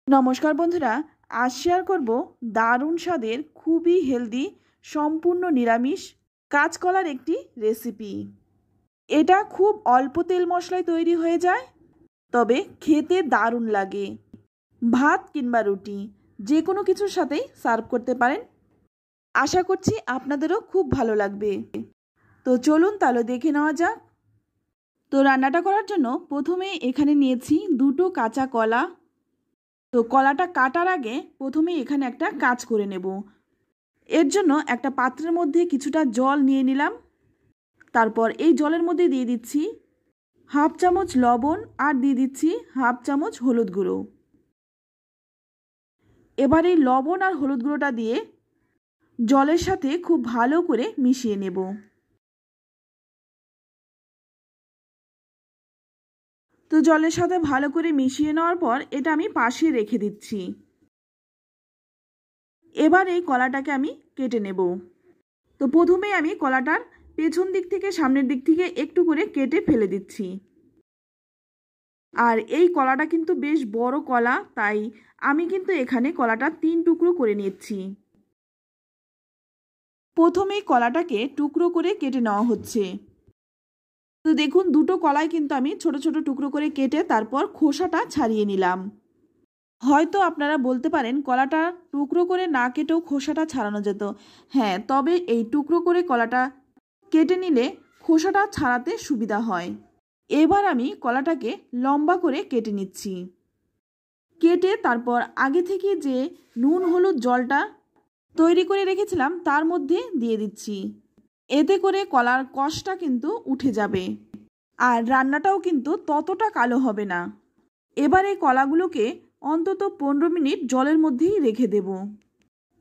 নমস্কার বন্ধুরা, আজ শেয়ার করব দারুণ স্বাদের খুবই হেলদি সম্পূর্ণ নিরামিষ কাঁচকলার একটি রেসিপি। এটা খুব অল্প তেল মশলায় তৈরি হয়ে যায়, তবে খেতে দারুণ লাগে। ভাত কিংবা রুটি যে কোনো কিছুর সাথেই সার্ভ করতে পারেন। আশা করছি আপনাদেরও খুব ভালো লাগবে। তো চলুন তাহলে দেখে নেওয়া যাক। তো রান্নাটা করার জন্য প্রথমে এখানে নিয়েছি দুটো কাঁচা কলা। তো কলাটা কাটার আগে প্রথমে এখানে একটা কাজ করে নেব। এর জন্য একটা পাত্রের মধ্যে কিছুটা জল নিয়ে নিলাম। তারপর এই জলের মধ্যে দিয়ে দিচ্ছি হাফ চামচ লবণ আর দিয়ে দিচ্ছি হাফ চামচ হলুদ গুঁড়ো। এবার এই লবণ আর হলুদ গুঁড়োটা দিয়ে জলের সাথে খুব ভালো করে মিশিয়ে নেব। তো জলের সাথে ভালো করে মিশিয়ে নেওয়ার পর এটা আমি পাশে রেখে দিচ্ছি। এবার এই কলাটাকে আমি কেটে নেব। তো প্রথমে আমি কলাটার পেছন দিক থেকে সামনের দিক থেকে একটু করে কেটে ফেলে দিচ্ছি। আর এই কলাটা কিন্তু বেশ বড় কলা, তাই আমি কিন্তু এখানে কলাটা 3 টুকরো করে নিচ্ছি। প্রথমেই কলাটাকে টুকরো করে কেটে নেওয়া হচ্ছে। তো দেখুন দুটো কলাই কিন্তু আমি ছোট ছোট টুকরো করে কেটে তারপর খোসাটা ছাড়িয়ে নিলাম। হয়তো আপনারা বলতে পারেন কলাটা টুকরো করে না কেটেও খোসাটা ছাড়ানো যেত। হ্যাঁ, তবে এই টুকরো করে কলাটা কেটে নিলে খোসাটা ছাড়াতে সুবিধা হয়। এবার আমি কলাটাকে লম্বা করে কেটে নিচ্ছি। কেটে তারপর আগে থেকে যে নুন হলুদ জলটা তৈরি করে রেখেছিলাম তার মধ্যে দিয়ে দিচ্ছি। এতে করে কলার কষটা কিন্তু উঠে যাবে আর রান্নাটাও কিন্তু ততটা কালো হবে না। এবার এই কলাগুলোকে অন্তত 15 মিনিট জলের মধ্যেই রেখে দেব।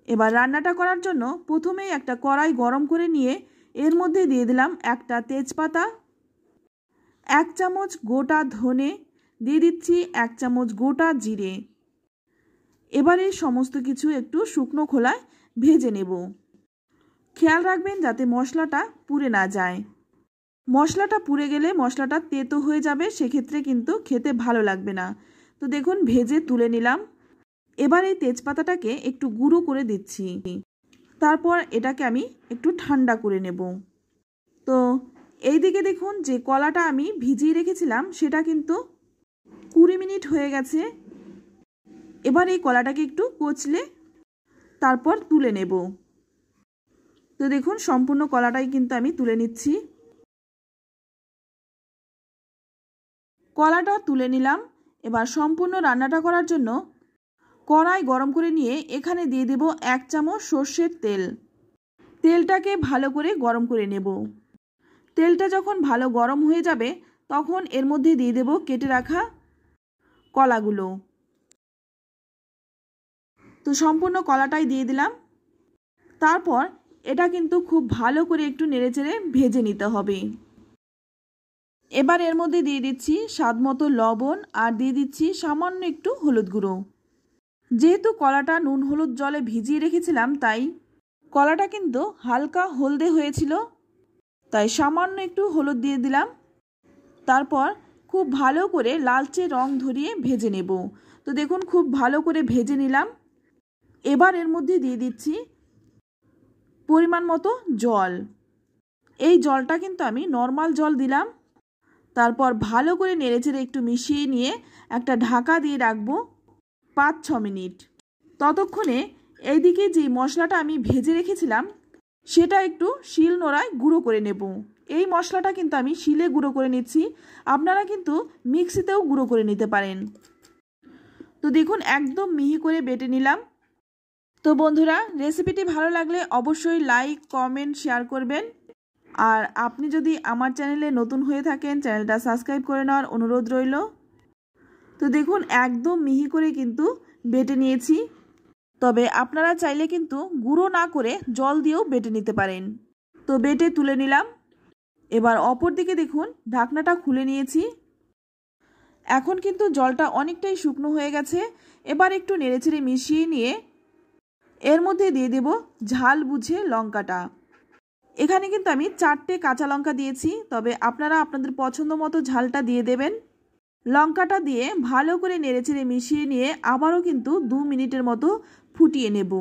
এবার রান্নাটা করার জন্য প্রথমেই একটা কড়াই গরম করে নিয়ে এর মধ্যে দিয়ে দিলাম একটা তেজপাতা, 1 চামচ গোটা ধনে, দিয়ে দিচ্ছি 1 চামচ গোটা জিরে। এবারে সমস্ত কিছু একটু শুকনো খোলায় ভেজে নেব। খেয়াল রাখবেন যাতে মশলাটা পুড়ে না যায়। মশলাটা পুড়ে গেলে মশলাটা তেতো হয়ে যাবে, সেক্ষেত্রে কিন্তু খেতে ভালো লাগবে না। তো দেখুন ভেজে তুলে নিলাম। এবার এই তেজপাতাটাকে একটু গুঁড়ো করে দিচ্ছি। তারপর এটাকে আমি একটু ঠান্ডা করে নেব। তো এইদিকে দেখুন যে কলাটা আমি ভিজিয়ে রেখেছিলাম সেটা কিন্তু 20 মিনিট হয়ে গেছে। এবার এই কলাটাকে একটু কচলে তারপর তুলে নেব। তো দেখুন সম্পূর্ণ কলাটাই কিন্তু আমি তুলে নিচ্ছি। কলাটা তুলে নিলাম। এবার সম্পূর্ণ রান্নাটা করার জন্য কড়াই গরম করে নিয়ে এখানে দিয়ে দেব 1 চামচ সর্ষের তেল। তেলটাকে ভালো করে গরম করে নেব। তেলটা যখন ভালো গরম হয়ে যাবে তখন এর মধ্যে দিয়ে দেব কেটে রাখা কলাগুলো। তো সম্পূর্ণ কলাটাই দিয়ে দিলাম। তারপর এটা কিন্তু খুব ভালো করে একটু নেড়েচেড়ে ভেজে নিতে হবে। এবার এর মধ্যে দিয়ে দিচ্ছি স্বাদমতো লবণ আর দিয়ে দিচ্ছি সামান্য একটু হলুদ গুঁড়ো। যেহেতু কলাটা নুন হলুদ জলে ভিজিয়ে রেখেছিলাম তাই কলাটা কিন্তু হালকা হলদে হয়েছিল, তাই সামান্য একটু হলুদ দিয়ে দিলাম। তারপর খুব ভালো করে লালচে রং ধরিয়ে ভেজে নেব। তো দেখুন খুব ভালো করে ভেজে নিলাম। এবার এর মধ্যে দিয়ে দিচ্ছি পরিমাণ মতো জল। এই জলটা কিন্তু আমি নর্মাল জল দিলাম। তারপর ভালো করে নেড়েচেড়ে একটু মিশিয়ে নিয়ে একটা ঢাকা দিয়ে রাখবো 5-6 মিনিট। ততক্ষণে এইদিকে যে মশলাটা আমি ভেজে রেখেছিলাম সেটা একটু শিলনোড়ায় গুঁড়ো করে নেব। এই মশলাটা কিন্তু আমি শিলে গুঁড়ো করে নিচ্ছি, আপনারা কিন্তু মিক্সিতেও গুঁড়ো করে নিতে পারেন। তো দেখুন একদম মিহি করে বেটে নিলাম। তো বন্ধুরা, রেসিপিটি ভালো লাগলে অবশ্যই লাইক কমেন্ট শেয়ার করবেন। আর আপনি যদি আমার চ্যানেলে নতুন হয়ে থাকেন চ্যানেলটা সাবস্ক্রাইব করে নেওয়ার অনুরোধ রইল। তো দেখুন একদম মিহি করে কিন্তু বেটে নিয়েছি, তবে আপনারা চাইলে কিন্তু গুঁড়ো না করে জল দিয়েও বেটে নিতে পারেন। তো বেটে তুলে নিলাম। এবার অপর দিকে দেখুন ঢাকনাটা খুলে নিয়েছি। এখন কিন্তু জলটা অনেকটাই শুকনো হয়ে গেছে। এবার একটু নেড়েচেড়ে মিশিয়ে নিয়ে এর মধ্যে দিয়ে দেব ঝাল বুঝে লঙ্কাটা। এখানে কিন্তু আমি 4টে কাঁচা লঙ্কা দিয়েছি, তবে আপনারা আপনাদের পছন্দ মতো ঝালটা দিয়ে দেবেন। লঙ্কাটা দিয়ে ভালো করে নেড়েচেড়ে মিশিয়ে নিয়ে আবারও কিন্তু 2 মিনিটের মতো ফুটিয়ে নেব।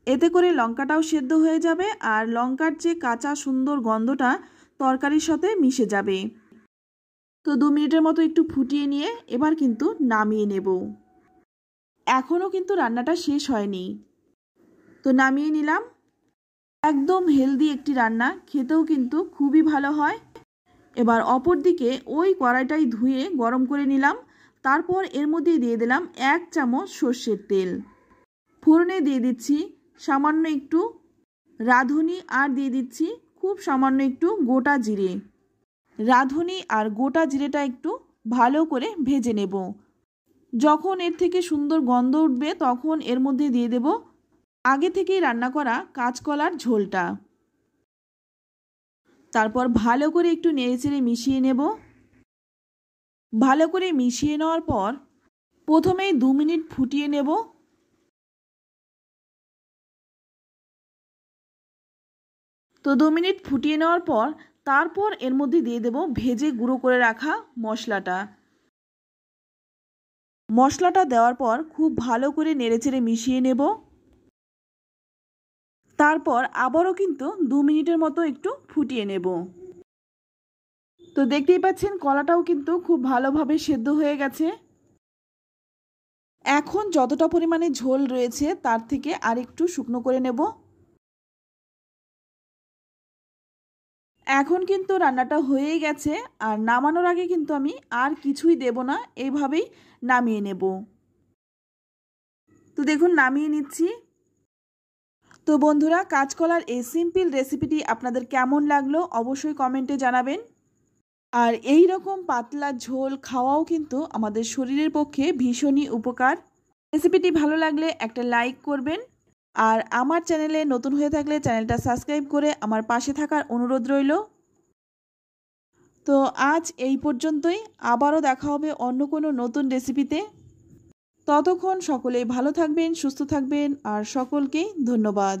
এতে করে লঙ্কাটাও সেদ্ধ হয়ে যাবে আর লঙ্কার যে কাঁচা সুন্দর গন্ধটা তরকারির সাথে মিশে যাবে। তো 2 মিনিটের মতো একটু ফুটিয়ে নিয়ে এবার কিন্তু নামিয়ে নেব। এখনও কিন্তু রান্নাটা শেষ হয়নি, তো নামিয়ে নিলাম। একদম হেলদি একটি রান্না, খেতেও কিন্তু খুবই ভালো হয়। এবার অপর দিকে ওই কড়াইটাই ধুয়ে গরম করে নিলাম। তারপর এর মধ্যে দিয়ে দিলাম 1 চামচ সর্ষের তেল। ফোড়নে দিয়ে দিচ্ছি সামান্য একটু রাঁধুনি আর দিয়ে দিচ্ছি খুব সামান্য একটু গোটা জিরে। রাঁধুনি আর গোটা জিরেটা একটু ভালো করে ভেজে নেব। যখন এর থেকে সুন্দর গন্ধ উঠবে তখন এর মধ্যে দিয়ে দেব আগে থেকেই রান্না করা কাঁচকলার ঝোলটা। তারপর ভালো করে একটু নেড়েচেড়ে মিশিয়ে নেব। ভালো করে মিশিয়ে নেওয়ার পর প্রথমেই 2 মিনিট ফুটিয়ে নেব। তো 2 মিনিট ফুটিয়ে নেওয়ার পর তারপর এর মধ্যে দিয়ে দেব ভেজে গুঁড়ো করে রাখা মশলাটা। মশলাটা দেওয়ার পর খুব ভালো করে নেড়েচেড়ে মিশিয়ে নেব। তারপর আবারও কিন্তু 2 মিনিটের মতো একটু ফুটিয়ে নেব। তো দেখতেই পাচ্ছেন কলাটাও কিন্তু খুব ভালোভাবে সেদ্ধ হয়ে গেছে। এখন যতটা পরিমাণে ঝোল রয়েছে তার থেকে আরেকটু শুকনো করে নেব। এখন কিন্তু রান্নাটা হয়েই গেছে আর নামানোর আগে কিন্তু আমি আর কিছুই দেব না, এইভাবেই নামিয়ে নেব। তো দেখুন নামিয়ে নিচ্ছি। তো বন্ধুরা, কাঁচকলার এই সিম্পল রেসিপিটি আপনাদের কেমন লাগলো অবশ্যই কমেন্টে জানাবেন। আর এই রকম পাতলা ঝোল খাওয়াও কিন্তু আমাদের শরীরের পক্ষে ভীষণই উপকার। রেসিপিটি ভালো লাগলে একটা লাইক করবেন আর আমার চ্যানেলে নতুন হয়ে থাকলে চ্যানেলটা সাবস্ক্রাইব করে আমার পাশে থাকার অনুরোধ রইল। তো আজ এই পর্যন্তই, আবারও দেখা হবে অন্য কোনো নতুন রেসিপিতে। ততক্ষণ সকলেই ভালো থাকবেন, সুস্থ থাকবেন আর সকলকেই ধন্যবাদ।